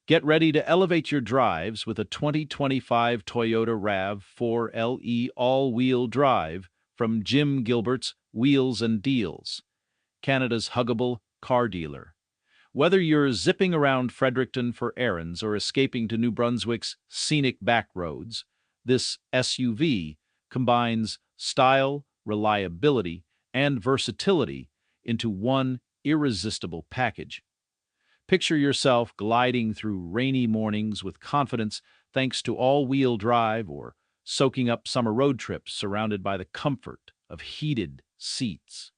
Get ready to elevate your drives with a 2025 Toyota RAV4 LE all-wheel drive from Gilbert's Wheels and Deals, Canada's huggable car dealer. Whether you're zipping around Fredericton for errands or escaping to New Brunswick's scenic back roads, this SUV combines style, reliability, and versatility into one irresistible package. Picture yourself gliding through rainy mornings with confidence thanks to all-wheel drive, or soaking up summer road trips surrounded by the comfort of heated seats.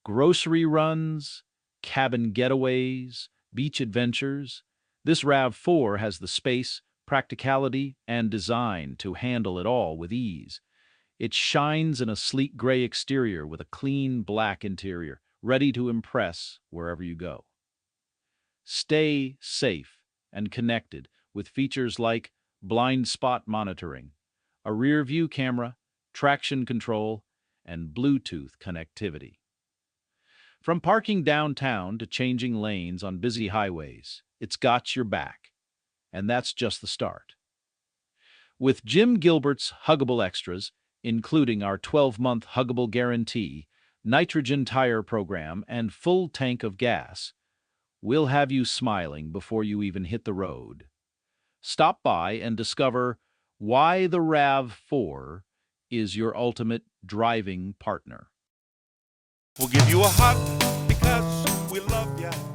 Grocery runs, cabin getaways, beach adventures. This RAV4 has the space, practicality, and design to handle it all with ease. It shines in a sleek gray exterior with a clean black interior, ready to impress wherever you go. Stay safe and connected with features like blind spot monitoring, a rear-view camera, traction control, and Bluetooth connectivity. From parking downtown to changing lanes on busy highways, it's got your back. And that's just the start. With Gilbert's huggable extras, including our 12-month huggable guarantee, nitrogen tire program, and full tank of gas, we'll have you smiling before you even hit the road. Stop by and discover why the RAV4 is your ultimate driving partner. We'll give you a hug because we love you.